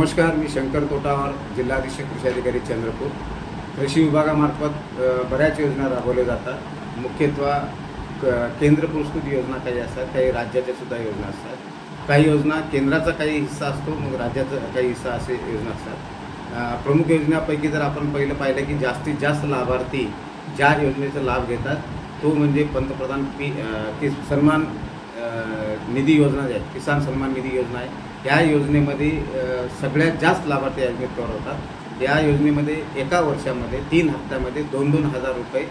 नमस्कार, मी शंकर तोटावर, जिल्हाधीक्षक कृषी अधिकारी चंद्रपूर। कृषी विभागामार्फत बऱ्याच योजना राबवल्या जातात। मुख्यत्वे केंद्र पुरस्कृत योजना काही असतात, काही राज्याच्या सुद्धा योजना असतात। काही योजना केंद्राचा काही हिस्सा असतो, मग राज्याचा काही हिस्सा असे योजना असतात। प्रमुख योजनांपैकी जर आपण पाहिलं की जास्तीत जास्त लाभार्थी ज्या योजनेचा लाभ घेतात तो म्हणजे पंतप्रधान सन्मान निधी योजना आहे, किसान सन्मान निधी योजना आहे। या योजनेमध्ये सगळ्यात जास्त लाभार्थी ॲडमिट कव्हर होतात। या योजनेमध्ये एका वर्षामध्ये 3 हप्त्यामध्ये 2-2 हजार रुपये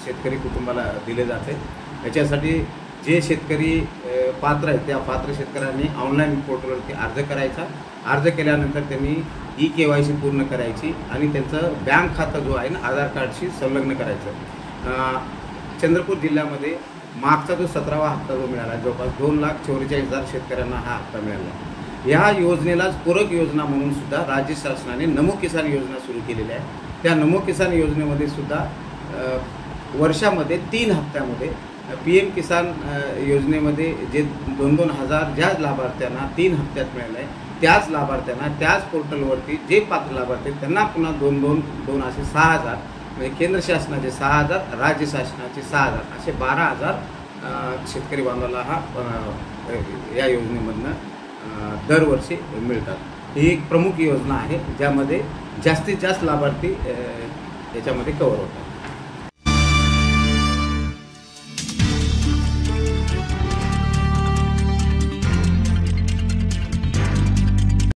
शेतकरी कुटुंबाला दिले जाते। याच्यासाठी जे शेतकरी पात्र आहेत त्या पात्र शेतकऱ्यांनी ऑनलाईन पोर्टलवरती अर्ज करायचा। अर्ज केल्यानंतर त्यांनी KYC पूर्ण करायची आणि त्यांचं बँक खातं जो आहे ना आधार कार्डशी संलग्न करायचं। चंद्रपूर जिल्ह्यामध्ये मागचा जो 17वा हप्ता जो मिळाला, जवळपास 2,44,000 शेतकऱ्यांना हा हप्ता मिळाला। या योजनेलाच पूरक योजना म्हणून सुद्धा राज्य शासनाने नमो किसान योजना सुरू केलेली आहे। त्या नमो किसान योजनेमध्ये सुद्धा वर्षामध्ये 3 हप्त्यामध्ये PM किसान योजनेमध्ये जे 2-2 हजार ज्या लाभार्थ्यांना 3 हप्त्यात मिळालं आहे त्याच लाभार्थ्यांना त्याच पोर्टलवरती जे पात्र लाभार्थी आहेत त्यांना पुन्हा 2 असे 6,000, म्हणजे केंद्र शासनाचे 6,000, राज्य शासनाचे 6,000 असे 12,000 शेतकरी बांधवाला या योजनेमधनं दरवर्षी मिळतात। ही एक प्रमुख योजना आहे ज्यामध्ये जास्तीत जास्त लाभार्थी याच्यामध्ये कव्हर होतात।